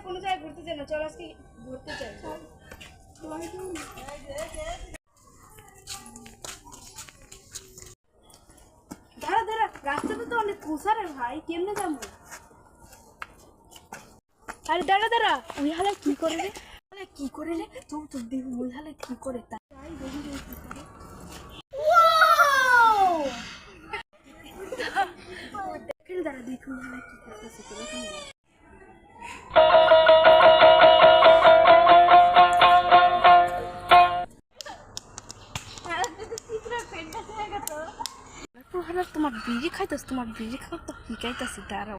কোনো জায়গায় ঘুরতে যাই না, চল আজকে ঘুরতে যাই। দাঁড়া দাঁড়া, রাস্তাটা তো অনেক কুসার রে ভাই, কেমনে যাবো? আরে দাঁড়া দাঁড়া, ওই হালে কি করে রে? কি করে রে? চল চল দেখি ওই হালে কি করে। তাই দেখি রে কি করে। এখানে দাঁড়া, দেখি ওই হালে কি করতেছে। তোমার বিড়ি খাইতেছ, তোমার বিড়ি খাওয়া তো শিখাইতেছি, দাঁড়াও।